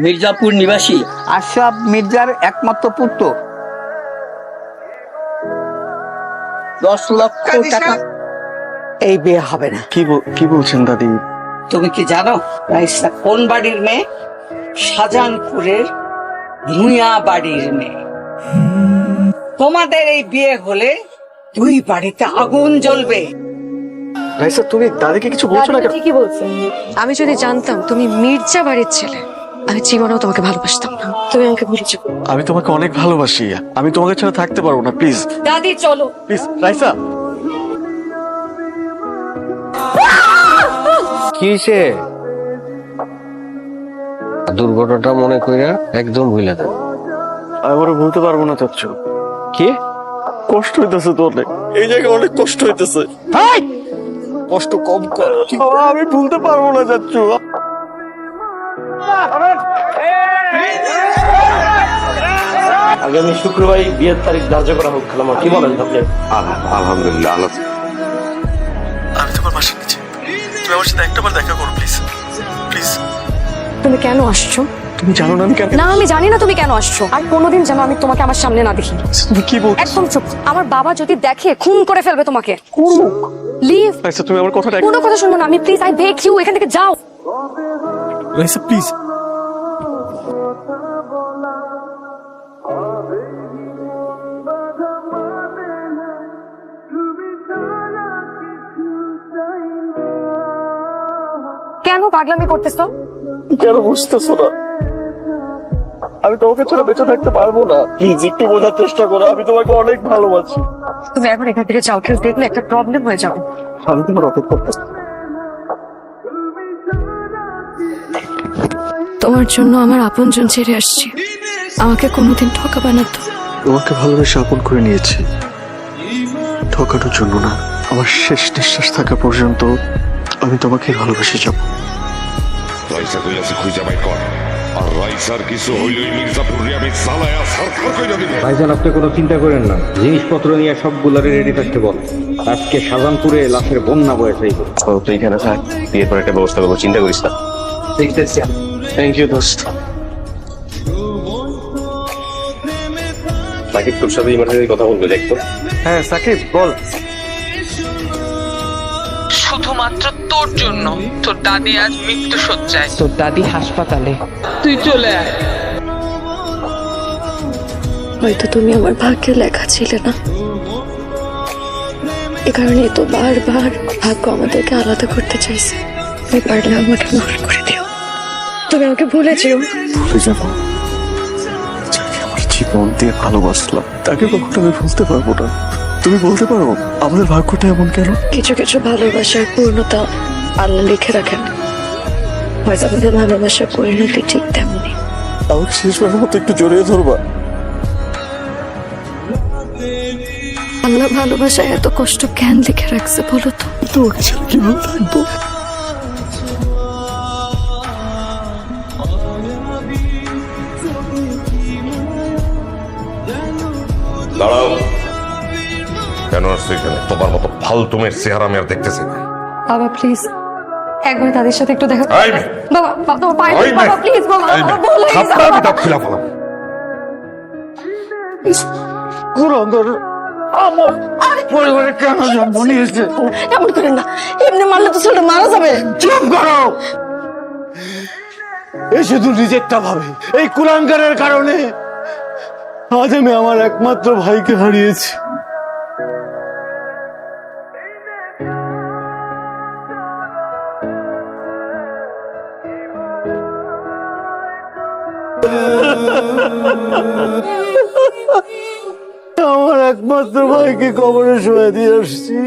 মির্জাপুর নিবাসী আশরাফ মির্জার একমাত্র পুত্র। 10 লক্ষ টাকা। এই বিয়ে হবে না। কি বলছেন দাদি? তুমি কি জানো রাইসা কোন বাড়ির মেয়ে? শাহজাহানপুরের ভুঁইয়া বাড়ির মেয়ে। তোমাদের এই বিয়ে হলে 2 বাড়িতে আগুন জ্বলবে। রাইসা, তুমি দাদিকে কিছু বলছো না কেন? ঠিকই বলছেন। আমি যদি জানতাম তুমি মির্জা বাড়ির ছেলে, আমি জীবনেও তোমাকে ভালোবাসতাম না। তুমি আমাকে ভুলে যাও। আমি তোমাকে অনেক ভালোবাসি, আমি তোমাকে ছাড়া থাকতে পারবো না। প্লিজ দাদি চলো। প্লিজ রাইসা। কিসে দুর্ঘটনাটা মনে কইরা একদম ভুলে দেন। আমি ওরা ভুলতে পারবো না চাচ্ছু। কি কষ্ট হইতেছে তো অনেক, এই জায়গায় অনেক কষ্ট হইতেছে। কষ্ট কম কর। আমি ভুলতে পারবো না চাচ্ছু। আগামী শুক্রবার বিয়ের তারিখ ধার্য করা হোক। খালামা কি বলেন আপনি? আলহামদুলিল্লাহ। আমি তোমার পাশে নিচ্ছি, তুমি আমার সাথে একটাবার দেখা করো প্লিজ। প্লিজ। তুমি কেন আসছো? তুমি জানো না আমি কেন? না, আমি জানি না তুমি কেন আসছো। আর কোনোদিন যেন আমি তোমাকে আমার সামনে না দেখি। তুমি কি বলছো? একদম চুপ। আমার বাবা যদি দেখে খুন করে ফেলবে তোমাকে। লিভ। রাইসা, তুমি আমার কথাটা কোনো কথা শুনবো না আমি। প্লিজ, আই বেগ ইউ, এখান থেকে যাও। রাইসা প্লিজ। কেন পাগলামি করতেছো? কেন বুঝতেছো না? আমি তোমাকে ছাড়া বেঁচে থাকতে পারবো না। প্লিজ একটু বোঝার চেষ্টা করো, আমি তোমাকে অনেক ভালোবাসি। তুমি এখন এখান থেকে যাও, কেউ দেখলে একটা প্রবলেম হয়ে যাবে। আমি তোমার অপেক্ষা করছি। তোমার জন্য আমার আপনজন ছেড়ে আসছি। আমাকে কোনোদিন ঠকাবে না তো? তোমাকে ভালোবেসে আপন করে নিয়েছি, ঠকানোর জন্য না। আমার শেষ নিঃশ্বাস থাকা পর্যন্ত আমি তোমাকে ভালোবেসে যাব। রাইসা কইলাছে খুঁজা বাই কর, আর রাইসার কিছু হইলই মির্জাপুরে আমি সালায়া সরকার কইরা দিব। ভাইজান, আপনি কোনো চিন্তা করেন না, জিনিসপত্র নিয়ে সবগুলারে রেডি থাকতে বল। আজকে শাহজাহানপুরে লাশের বন্যা বয়ে চাইব। তুই এখানে থাক, বিয়ের পর একটা ব্যবস্থা করবো, চিন্তা করিস না। দেখতেছি। থ্যাংক ইউ দোস্ত। সাকিব তোর সাথে ইমার্জেন্সি কথা বলবে, দেখতো। হ্যাঁ সাকিব বল। শুধুমাত্র তোর জন্য তোর দাদি আজ মৃত্যু শয্যায়। তোর দাদি হাসপাতালে। তুই চলে আয়। হয়তো তুমি আমার ভাগ্যে লেখা ছিলে না, এ কারণেই তো বারবার ভাগ্য আমাদেরকে আলাদা করতে চাইছে। তুমি পারলে আমাকে মাফ করে দিও। তুমি আমাকে ভুলে যেও। ভুলে যাব যাকে আমার জীবন দিয়ে ভালোবাসলাম, তাকে কখনো আমি ভুলতে পারবো না। তুমি বলতে পারো আমাদের ভাগ্যটা এমন কেন? কিছু কিছু ভালোবাসার পূর্ণতা আল্লাহ লিখে রাখেন। হয়তো আমাদের ভালোবাসার পরিণতি ঠিক তেমনি। আমাকে শেষবারের মতো একটু জড়িয়ে ধরবা। আল্লাহ ভালোবাসায় এত কষ্ট কেন লিখে রাখছে বলো তো? তোমাকে ছাড়া কিভাবে থাকবো? দাঁড়াও, কেন আসছো এখানে? তোমার মতো ফালতুমের চেহারা আমি আর দেখতেছি না। বাবা প্লিজ একবার তাদের সাথে একটু দেখা। এই মেয়ে! বাবা তোমার পায়ে এই মেয়ে! বাবা প্লিজ বাবা এই মেয়ে! আমার ভুল হয়ে গেছে থাপ্পড় আমি বাবা। দাঁত খিলা ফেলাম। কুরঙ্গর আমার পরিবারে কেন জন্ম নিয়েছে? এমন করেন না, এমনি মারলে তো ছেলেটা মারা যাবে। চুপ করো। এই শুধু নিজেরটা ভাবে। এই কুলাঙ্গারের কারণে আজ আমি আমার একমাত্র ভাইকে হারিয়েছি। আমার একমাত্র ভাইকে কবরে শুয়ে দিয়ে আসছি।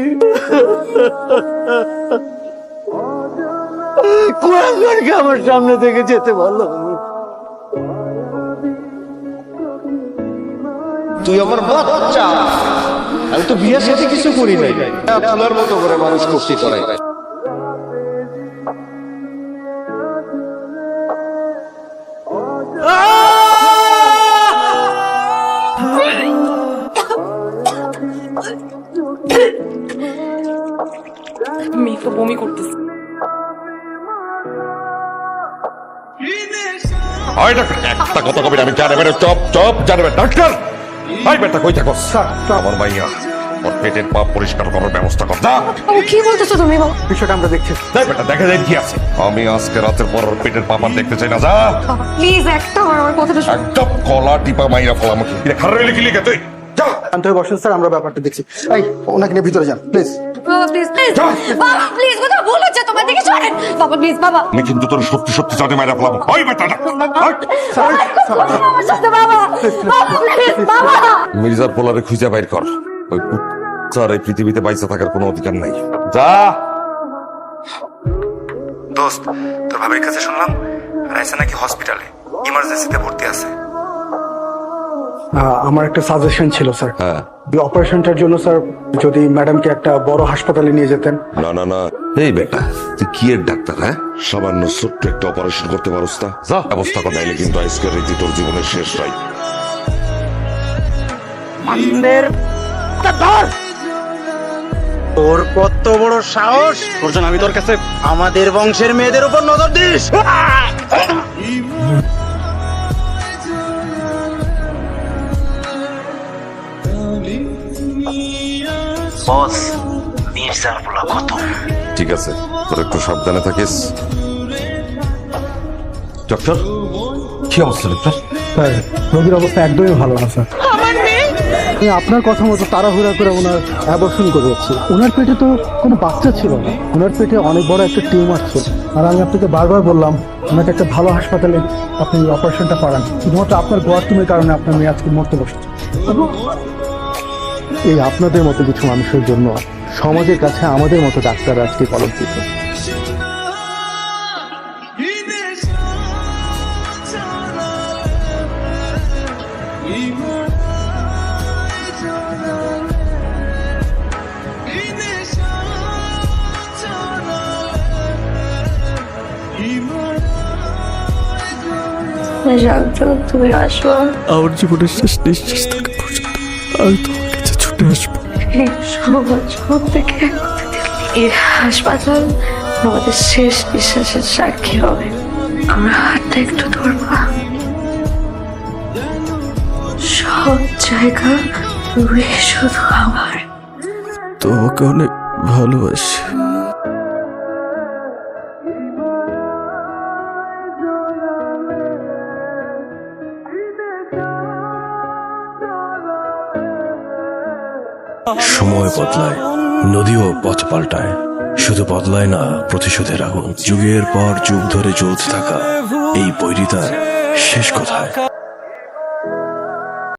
কুলাঙ্গারকে আমার সামনে থেকে যেতে পারলাম না। তুই আমার বাচ্চা, আমি তো বিয়ের সাথে কিছু করি নাই। আপনার মতো করে মানুষ করতে করে। মেয়ে তো বমি করতেছে। হয় ডাক্তার একটা কথা কবি আমি জানে বেটা চপ চপ জানবে ডাক্তার হাই বেটা কই থাকো আমার মাইয়া ওর পেটের পাপ পরিষ্কার করার ব্যবস্থা কর যা বাবু কি বলতেছো তুমি বাবু? বিষয়টা আমরা দেখছি। যাই বেটা দেখা যায় কি আছে আমি আজকে রাতের পর ওর পেটের পাপ আর দেখতে চাই না যা প্লিজ একটা আমার কথাটা শোনো। একদম কলা টিপা মাইরা ফেলা আমাকে খারাপ লিখি লিখে তুই যা শান্ত হয়ে বসেন স্যার, আমরা ব্যাপারটা দেখছি। এই ওনাকে নিয়ে ভিতরে যান প্লিজ। বাবা প্লিজ প্লিজ বাবা প্লিজ কোথাও ভুল হচ্ছে তোমার দিকে সরেন বাবা প্লিজ বাবা আমি কিন্তু তোর সত্যি সত্যি জানে মাইরা ফেলাবো ওই বেটাটা আমার সাথে বাবা বাবা প্লিজ বাবা মির্জার পোলারে খুঁজে বাইর কর ওই স্যার এই পৃথিবীতে বাইসে থাকার কোনো অধিকার নাই যা দোস্ত তোর ভাবির কাছে শুনলাম রাইসা নাকি হসপিটালে ইমার্জেন্সিতে ভর্তি আছে। আমার একটা সাজেশন ছিল স্যার, হ্যাঁ এই অপারেশনটার জন্য স্যার যদি ম্যাডামকে একটা বড় হাসপাতালে নিয়ে যেতেন। না না না এই বেটা তুই কি এর ডাক্তার হ্যাঁ সামান্য ছোট্ট একটা অপারেশন করতে পারোস না যা ব্যবস্থা কর নাইলে কিন্তু আজকের রীতি তোর জীবনের শেষ রাই তোর কত বড় সাহস তোর জন্য আমি তোর কাছে আমাদের বংশের মেয়েদের উপর নজর দিস। বস মির্জার বলা কত ঠিক আছে তোর একটু সাবধানে থাকিস ডক্টর কি অবস্থা ডক্টর? স্যার রোগীর অবস্থা একদমই ভালো না স্যার। আমি আপনার কথা মতো তাড়াহুড়া করে ওনার অ্যাবর্শন করে যাচ্ছি। ওনার পেটে তো কোনো বাচ্চা ছিল না, ওনার পেটে অনেক বড় একটা টিউমার ছিল। আর আমি আপনাকে বারবার বললাম ওনাকে একটা ভালো হাসপাতালে আপনি অপারেশনটা করান, শুধুমাত্র আপনার গোয়ার্তুমের কারণে আপনার মেয়ে আজকে মরতে বসেছে। এই আপনাদের মতো কিছু মানুষের জন্য সমাজের কাছে আমাদের মতো ডাক্তার আজকে কলঙ্কিত। তুমি আসবো আমার জীবনের শেষ নিঃশ্বাস থাকা পর্যন্ত আমি তোমার কাছে ছুটে আসবো। সমাজ সব থেকে এই হাসপাতাল আমাদের শেষ বিশ্বাসের সাক্ষী হবে। আমার হাতটা একটু ধরবা, সব জায়গা জুড়ে শুধু আমার। তোমাকে অনেক ভালোবাসি। সময় বদলায়, নদীও পথ পাল্টায়, শুধু বদলায় না প্রতিশোধের আগুন। যুগের পর যুগ ধরে জ্বলতে থাকা এই বৈরিতার শেষ কোথায়?